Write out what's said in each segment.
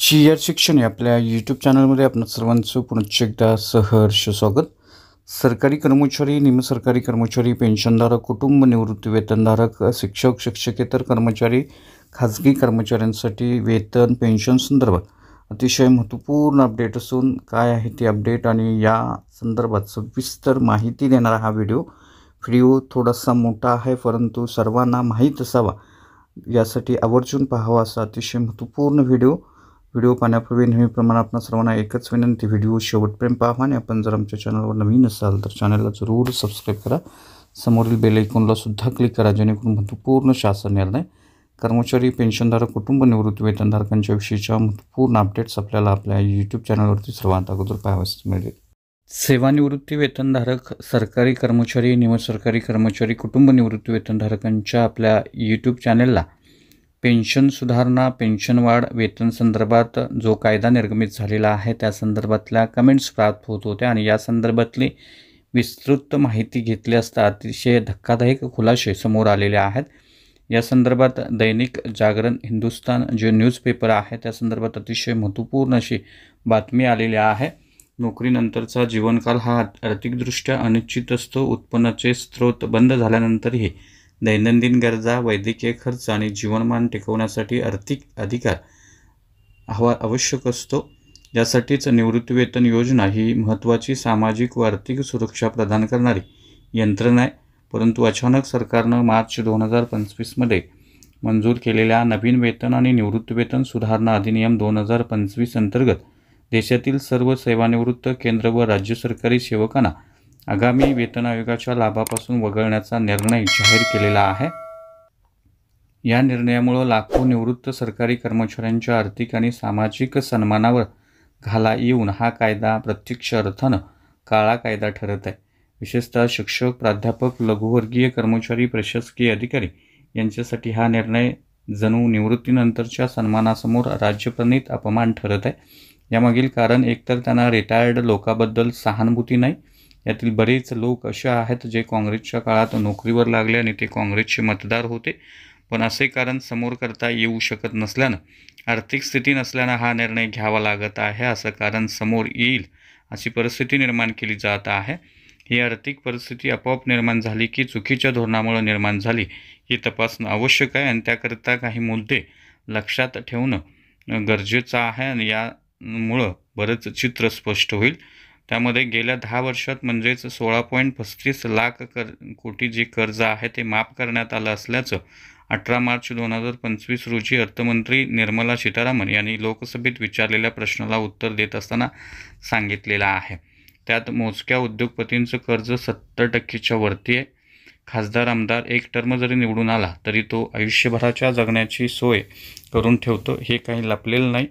Chair शिक्षण या आपल्या यूट्यूब चॅनलमध्ये आपलं सर्वांचं पुनश्च एकदा सहर्ष स्वागत. सरकारी कर्मचारी, निमसरकारी कर्मचारी, पेन्शनधारक, कुटुंब निवृत्ती वेतनधारक, शिक्षक, शिक्षकेतर कर्मचारी, खाजगी कर्मचाऱ्यांसाठी वेतन पेन्शन संदर्भात अतिशय महत्त्वपूर्ण अपडेट असून काय आहे ती अपडेट आणि या संदर्भात सविस्तर माहिती देणारा हा व्हिडिओ थोडासा मोठा आहे, परंतु सर्वांना माहीत असावा यासाठी आवर्जून पाहावा असा अतिशय महत्त्वपूर्ण व्हिडिओ पाहण्यापूर्वी नेहमीप्रमाणे आपण सर्वांना एकच विनंती, व्हिडिओ शेवटपर्यंत पाहा आणि आपण जर आमच्या चॅनलवर नवीन असाल तर चॅनलला जरूर सबस्क्राईब करा. समोरील बेल आयकॉनला सुद्धा क्लिक करा जेणेकरून महत्त्वपूर्ण शासन निर्णय, कर्मचारी, पेन्शनधारक, कुटुंब निवृत्ती वेतनधारकांच्या विषयीच्या महत्त्वपूर्ण अपडेट्स आपल्याला आपल्या यूट्यूब चॅनलवरती सर्वात अगोदर पाहावयास मिळेल. सेवानिवृत्ती वेतनधारक, सरकारी कर्मचारी, निमसरकारी कर्मचारी, कुटुंब निवृत्ती वेतनधारकांच्या आपल्या यूट्यूब चॅनलला पेन्शन सुधारणा, पेन्शन वाढ, वेतन संदर्भात जो कायदा निर्गमित झालेला आहे त्या संदर्भातल्या कमेंट्स प्राप्त होत होत्या आणि या संदर्भातली विस्तृत माहिती घेतली असता अतिशय धक्कादायक खुलासे समोर आलेले आहेत. या संदर्भात दैनिक जागरण, हिंदुस्तान जे न्यूजपेपर आहे त्या संदर्भात अतिशय महत्त्वपूर्ण अशी बातमी आलेली आहे. नोकरीनंतरचा जीवनकाल हा आर्थिकदृष्ट्या अनिश्चित असतो. उत्पन्नाचे स्रोत बंद झाल्यानंतरही दैनंदिन गरजा, वैद्यकीय खर्च आणि जीवनमान टिकवण्यासाठी आर्थिक अधिकार आवश्यक असतो. यासाठीच निवृत्तीवेतन योजना ही महत्त्वाची सामाजिक व आर्थिक सुरक्षा प्रदान करणारी यंत्रणा आहे. परंतु अचानक सरकारनं मार्च 2025 मंजूर केलेल्या नवीन वेतन आणि निवृत्तीवेतन सुधारणा अधिनियम 2025 अंतर्गत देशातील सर्व सेवानिवृत्त केंद्र व राज्य सरकारी सेवकांना आगामी वेतन आयोगाच्या लाभापासून वगळण्याचा निर्णय जाहीर केलेला आहे. या निर्णयामुळे लाखो निवृत्त सरकारी कर्मचाऱ्यांच्या आर्थिक आणि सामाजिक सन्मानावर घाला येऊन हा कायदा प्रत्यक्ष अर्थानं काळा कायदा ठरत आहे. विशेषतः शिक्षक, प्राध्यापक, लघुवर्गीय कर्मचारी, प्रशासकीय अधिकारी यांच्यासाठी हा निर्णय जणू निवृत्तीनंतरच्या सन्मानासमोर राज्यप्रणीत अपमान ठरत आहे. यामागील कारण एकतर त्यांना रिटायर्ड लोकांबद्दल सहानुभूती नाही. यातील बरेच लोक असे आहेत जे काँग्रेसच्या काळात नोकरीवर लागले आणि ते काँग्रेसचे मतदार होते, पण असे कारण समोर करता येऊ शकत नसल्यानं, आर्थिक स्थिती नसल्यानं हा निर्णय घ्यावा लागत आहे. असं कारण समोर येईल अशी परिस्थिती निर्माण केली जात आहे. ही आर्थिक परिस्थिती आपोआप निर्माण झाली की चुकीच्या धोरणामुळे निर्माण झाली हे तपासणं आवश्यक आहे आणि त्याकरिता काही मुद्दे लक्षात ठेवणं गरजेचं आहे आणि यामुळं बरंच चित्र स्पष्ट होईल. त्यामध्ये गेल्या 10 वर्षात म्हणजेच 16.35 लाख कोटी जे कर्ज आहे ते माफ करण्यात आलं असल्याचं 18 मार्च 2025 रोजी अर्थमंत्री निर्मला सीतारामन यांनी लोकसभेत विचारलेल्या प्रश्नाला उत्तर देत असताना सांगितलेलं आहे. त्यात मोजक्या उद्योगपतींचं कर्ज 70% वरती आहे. खासदार, आमदार एक टर्म जरी निवडून आला तरी तो आयुष्यभराच्या जगण्याची सोय करून ठेवतो, हे काही लपलेलं नाही.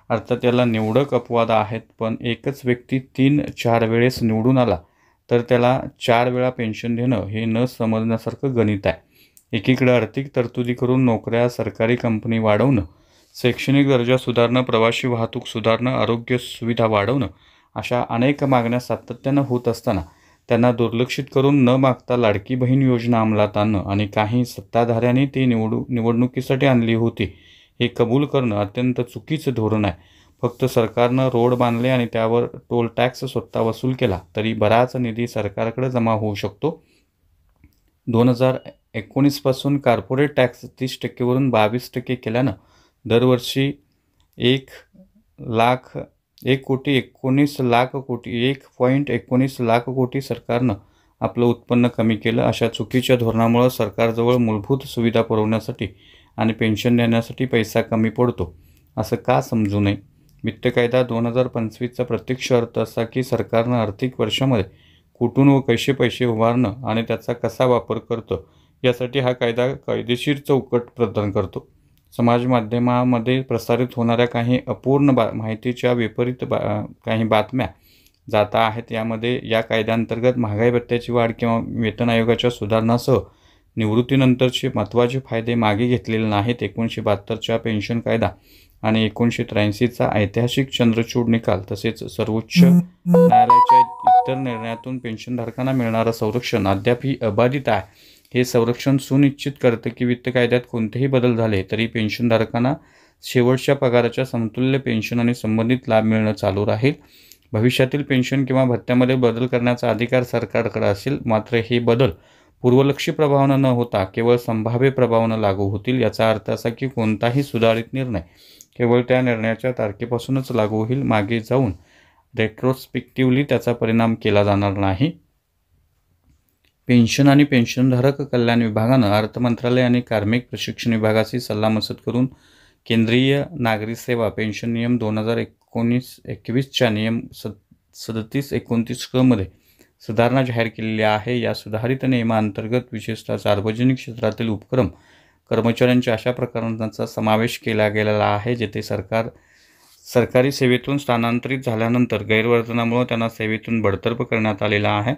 अर्थात याला निवडक अपवाद आहेत, पण एकच व्यक्ती 3-4 वेळेस निवडून आला तर त्याला 4 वेळा पेन्शन देणं हे न समजण्यासारखं गणित आहे. एकीकडे आर्थिक तरतुदी करून नोकऱ्या, सरकारी कंपनी वाढवणं, शैक्षणिक दर्जा सुधारणं, प्रवासी वाहतूक सुधारणं, आरोग्य सुविधा वाढवणं अशा अनेक मागण्या सातत्यानं होत असताना त्यांना दुर्लक्षित करून न मागता लाडकी बहीण योजना अंमलात आणणं आणि काही सत्ताधाऱ्यांनी ती निवडणुकीसाठी आणली होती हे कबूल करणं अत्यंत चुकीचं धोरण आहे. फक्त सरकारनं रोड बांधले आणि त्यावर टोल टॅक्स स्वतः वसूल केला तरी बराच निधी सरकारकडे जमा होऊ शकतो. 2019 पासून कॉर्पोरेट टॅक्स 30% वरून 22% केल्यानं दरवर्षी 1.19 लाख कोटी सरकारनं आपलं उत्पन्न कमी केलं. अशा चुकीच्या धोरणामुळे सरकारजवळ मूलभूत सुविधा पुरवण्यासाठी आणि पेन्शन देण्यासाठी पैसा कमी पडतो असं का समजू नये. वित्त कायदा 2025चा प्रत्यक्ष अर्थ असा की सरकारनं आर्थिक वर्षामध्ये कुठून व कसे पैसे उभारणं आणि त्याचा कसा वापर करतं यासाठी हा कायदा कायदेशीर चौकट प्रदान करतो. समाज माध्यमामध्ये प्रसारित होणाऱ्या काही अपूर्ण माहितीच्या विपरीत काही बातम्या जाता आहेत. यामध्ये या कायद्याअंतर्गत महागाई भत्त्याची वाढ किंवा वेतन आयोगाच्या सुधारणासह निवृत्तीनंतरचे महत्त्वाचे फायदे मागे घेतलेले नाहीत. 1972च्या पेन्शन कायदा आणि 1983चा ऐतिहासिक चंद्रचूड निकाल तसेच सर्वोच्च न्यायालयाच्या इतर निर्णयातून पेन्शनधारकांना मिळणारं संरक्षण अद्यापही अबाधित आहे. हे संरक्षण सुनिश्चित करते की वित्त कायद्यात कोणतेही बदल झाले तरी पेन्शनधारकांना शेवटच्या पगाराच्या समतुल्य पेन्शन आणि संबंधित लाभ मिळणं चालू राहील. भविष्यातील पेन्शन किंवा भत्त्यामध्ये बदल करण्याचा अधिकार सरकारकडे असेल. मात्र हे बदल पूर्वलक्षी प्रभावानं न होता केवळ संभाव्य प्रभावानं लागू होतील. याचा अर्थ असा की कोणताही सुधारित निर्णय केवळ त्या निर्णयाच्या तारखेपासूनच लागू होईल. मागे जाऊन रेट्रोस्पेक्टिव्हली त्याचा परिणाम केला जाणार नाही. पेन्शन आणि पेन्शनधारक कल्याण विभागानं अर्थ मंत्रालय आणि कार्मिक प्रशिक्षण विभागाशी सल्लामसलत करून केंद्रीय नागरी सेवा पेन्शन नियम 2019-21च्या नियम 37-29 क मध्ये सुधारणा जाहीर केलेली आहे. या सुधारित नियमांतर्गत विशेषतः सार्वजनिक क्षेत्रातील उपक्रम कर्मचाऱ्यांच्या अशा प्रकरणांचा समावेश केला गेलेला आहे जेथे सरकारी सेवेतून स्थानांतरित झाल्यानंतर गैरवर्तनामुळे त्यांना सेवेतून बडतर्फ करण्यात आलेला आहे.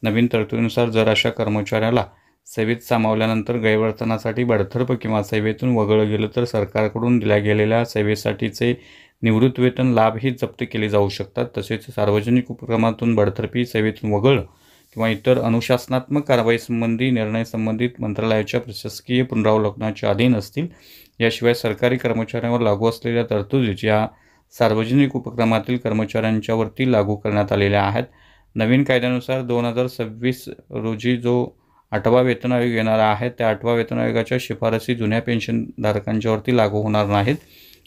नवीन तरतुदीनुसार जर अशा कर्मचाऱ्याला सेवेत सामावल्यानंतर गैरवर्तनासाठी बडतर्फ किंवा सेवेतून वगळलं गेलं तर सरकारकडून दिल्या गेलेल्या सेवेसाठीचे निवृत्तीवेतन लाभही जप्त केले जाऊ शकतात. तसेच सार्वजनिक उपक्रमातून बडतर्फी, सेवेतून वगळणं किंवा इतर अनुशासनात्मक कारवाईसंबंधी निर्णय संबंधित मंत्रालयाच्या प्रशासकीय पुनरावलोकनाच्या अधीन असतील. याशिवाय सरकारी कर्मचाऱ्यांवर लागू असलेल्या तरतुदी या सार्वजनिक उपक्रमातील कर्मचाऱ्यांच्यावरती लागू करण्यात आलेल्या आहेत. नवीन कायद्यानुसार 2026 रोजी जो 8वा वेतन आयोग येणार आहे त्या 8व्या वेतन आयोगाच्या शिफारसी जुन्या पेन्शनधारकांच्यावरती लागू होणार नाहीत.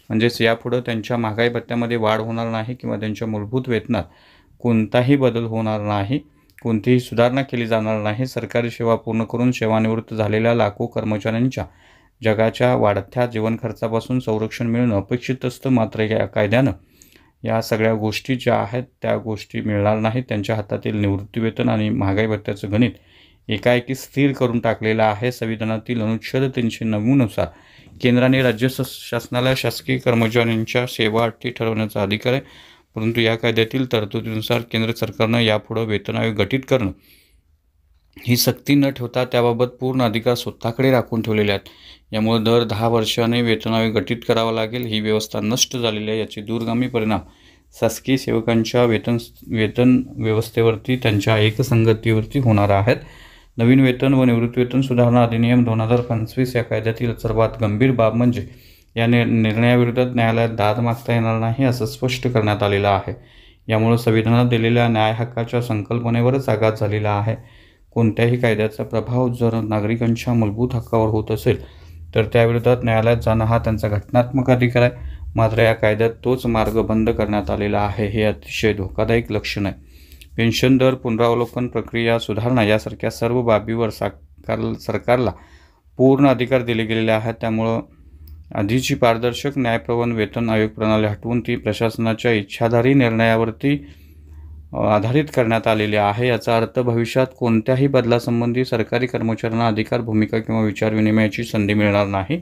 म्हणजेच यापुढे त्यांच्या महागाई भत्त्यामध्ये वाढ होणार नाही किंवा त्यांच्या मूलभूत वेतनात कोणताही बदल होणार नाही, कोणतीही सुधारणा केली जाणार नाही. सरकारी सेवा पूर्ण करून सेवानिवृत्त झालेल्या लाखो कर्मचाऱ्यांच्या जगाच्या वाढत्या जीवन खर्चापासून संरक्षण मिळणं अपेक्षित असतं. मात्र या कायद्यानं या सगळ्या गोष्टी ज्या आहेत त्या गोष्टी मिळणार नाहीत. त्यांच्या हातातील निवृत्तीवेतन आणि महागाई भत्त्याचं गणित एकाएकी स्थिर करून टाकलेलं आहे. संविधानातील अनुच्छेद 309 नुसार केंद्राने राज्य शासनाला शासकीय कर्मचाऱ्यांच्या सेवा अटी ठरवण्याचा अधिकार आहे. परंतु या कायद्यातील तरतुदीनुसार केंद्र सरकारनं यापुढे वेतन आयोग गठीत करणं ही सक्ती न ठेवता त्याबाबत पूर्ण अधिकार स्वतःकडे राखून ठेवलेले आहेत. यामुळे दर 10 वर्षांनी वेतन आयोग गठीत करावा लागेल. ही व्यवस्था नष्ट झालेली आहे. याचे दूरगामी परिणाम शासकीय सेवकांच्या वेतन व्यवस्थेवरती, त्यांच्या एकसंगतीवरती होणार आहेत. नवीन वेतन व निवृत्तीवेतन सुधारणा अधिनियम 2025 या कायद्यातील सर्वात गंभीर बाब म्हणजे या निर्णयाविरोधात न्यायालयात दाद मागता येणार नाही असं स्पष्ट करण्यात आलेलं आहे. यामुळे संविधानात दिलेल्या न्याय हक्काच्या संकल्पनेवरच आघात झालेला आहे. कोणत्याही कायद्याचा प्रभाव जर नागरिकांच्या मूलभूत हक्कावर होत असेल तर त्याविरोधात न्यायालयात जाणं हा त्यांचा घटनात्मक अधिकार आहे. मात्र या कायद्यात तोच मार्ग बंद करण्यात आलेला आहे. हे अतिशय धोकादायक लक्षण आहे. पेन्शन दर पुनरावलोकन प्रक्रिया सुधारणा यासारख्या सर्व बाबीवर सरकारला पूर्ण अधिकार दिले गेलेले आहेत. त्यामुळं आधीची पारदर्शक न्यायप्रवण वेतन आयोग प्रणाली हटवून ती प्रशासनाच्या इच्छाधारी निर्णयावरती आधारित करण्यात आलेली आहे. याचा अर्थ भविष्यात कोणत्याही बदलासंबंधी सरकारी कर्मचाऱ्यांना अधिकार, भूमिका किंवा विचारविनिमयाची संधी मिळणार नाही.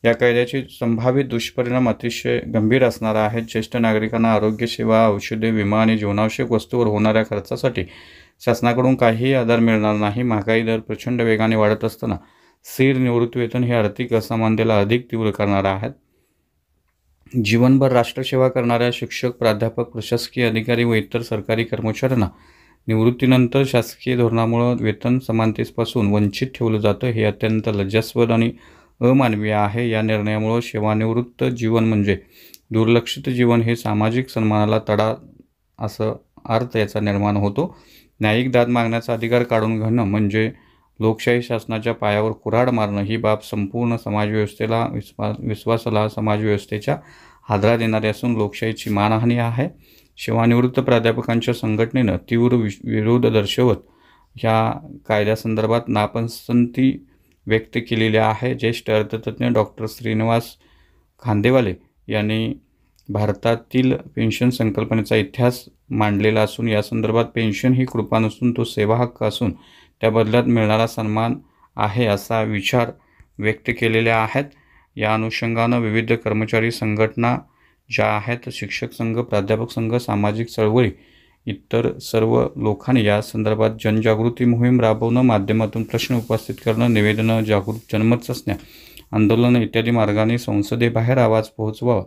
या कायद्याचे संभाव्य दुष्परिणाम अतिशय गंभीर असणार आहेत. ज्येष्ठ नागरिकांना आरोग्य सेवा, औषधे, विमा आणि जीवनावश्यक वस्तूवर होणाऱ्या खर्चासाठी शासनाकडून काहीही आधार मिळणार नाही. महागाई दर प्रचंड वेगाने वाढत असताना स्थिर निवृत्तीवेतन हे आर्थिक असमानतेला अधिक तीव्र करणार आहेत. जीवनभर राष्ट्रसेवा करणाऱ्या शिक्षक, प्राध्यापक, प्रशासकीय अधिकारी व इतर सरकारी कर्मचाऱ्यांना निवृत्तीनंतर शासकीय धोरणामुळे वेतन समानतेपासून वंचित ठेवलं जातं. हे अत्यंत लज्जास्पद आणि अमानवीय आहे. या निर्णयामुळे सेवानिवृत्त जीवन म्हणजे दुर्लक्षित जीवन हे सामाजिक सन्मानाला तडा असं अर्थ याचा निर्माण होतो. न्यायिक दाद मागण्याचा अधिकार काढून घेणं म्हणजे लोकशाही शासनाच्या पायावर कुऱ्हाड मारणं. ही बाब संपूर्ण समाजव्यवस्थेला विश्वासाला समाजव्यवस्थेच्या हादरा देणारी असून लोकशाहीची मानहानी आहे. सेवानिवृत्त प्राध्यापकांच्या संघटनेनं तीव्र विरोध दर्शवत ह्या कायद्यासंदर्भात नापसंती व्यक्त केलेली आहे. ज्येष्ठ अर्थतज्ञ डॉक्टर श्रीनिवास खांदेवाले यांनी भारतातील पेन्शन संकल्पनेचा इतिहास मांडलेला असून या संदर्भात पेन्शन ही कृपा नसून तो सेवा हक्क असून त्या बदल्यात मिळणारा सन्मान आहे असा विचार व्यक्त केलेले आहेत. या अनुषंगानं विविध कर्मचारी संघटना ज्या आहेत, शिक्षक संघ, प्राध्यापक संघ, सामाजिक चळवळी, इतर सर्व लोकांनी या संदर्भात जनजागृती मोहीम राबवणं, माध्यमातून प्रश्न उपस्थित करणं, निवेदनं, जागृत जनमत चाचण्या, आंदोलनं इत्यादी मार्गाने संसदेबाहेर आवाज पोहोचवावा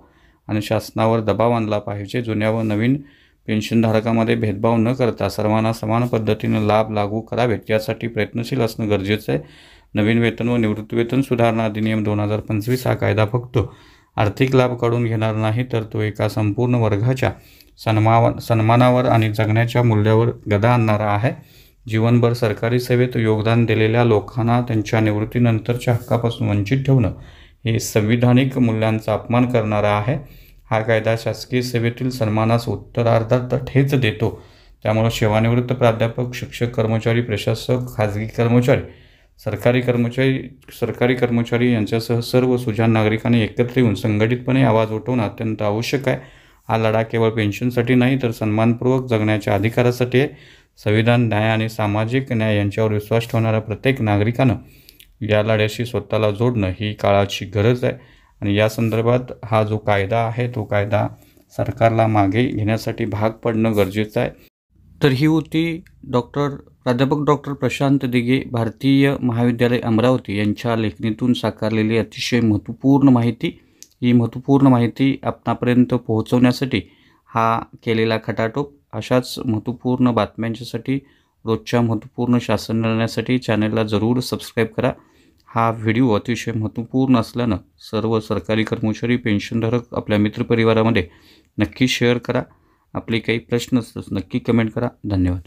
आणि शासनावर दबाव आणला पाहिजे. जुन्या व नवीन पेन्शनधारकांमध्ये भेदभाव न करता सर्वांना समान पद्धतीने लाभ लागू करावेत यासाठी प्रयत्नशील असणं गरजेचं आहे. नवीन वेतन व निवृत्तीवेतन सुधारणा अधिनियम 2025 हा कायदा फक्त आर्थिक लाभ काढून घेणार नाही, तर तो एका संपूर्ण वर्गाच्या सन्मानावर आणि जगण्याच्या मूल्यावर गदा आणणारा आहे. जीवनभर सरकारी सेवेत योगदान दिलेल्या लोकांना त्यांच्या निवृत्तीनंतरच्या हक्कापासून वंचित ठेवणं हे संविधानिक मूल्यांचा अपमान करणारा आहे. हा कायदा शासकीय सेवेतील सन्मानास उत्तरार्धात ठेच देतो. त्यामुळे सेवानिवृत्त प्राध्यापक, शिक्षक, कर्मचारी, प्रशासक, खाजगी कर्मचारी, सरकारी कर्मचारी यांच्यासह सर्व सुजाण नागरिकांनी एकत्र येऊन संघटितपणे आवाज उठवणं अत्यंत आवश्यक आहे. हा लढा केवळ पेन्शनसाठी नाही, तर सन्मानपूर्वक जगण्याच्या अधिकारासाठी आहे. संविधान, न्याय आणि सामाजिक न्याय यांच्यावर विश्वास ठेवणाऱ्या प्रत्येक नागरिकानं या लढ्याशी स्वतःला जोडणं ही काळाची गरज आहे. आणि या संदर्भात हा जो कायदा आहे, तो कायदा सरकारला मागे घेण्यासाठी भाग पडणं गरजेचं आहे. तर ही होती प्राध्यापक डॉक्टर प्रशांत दिघे, भारतीय महाविद्यालय अमरावती यांच्या लेखणीतून साकारलेली अतिशय महत्त्वपूर्ण माहिती. ही महत्त्वपूर्ण माहिती आपणापर्यंत पोहोचवण्यासाठी हा केलेला खटाटोप. अशाच महत्त्वपूर्ण बातम्यांच्यासाठी, रोजच्या महत्त्वपूर्ण शासन निर्णयासाठी चॅनलला जरूर सबस्क्राईब करा. हा व्हिडिओ अतिशय महत्त्वपूर्ण असल्यानं सर्व सरकारी कर्मचारी, पेन्शनधारक आपल्या मित्रपरिवारामध्ये नक्की शेअर करा. आपले काही प्रश्न असल्यास नक्की कमेंट करा. धन्यवाद.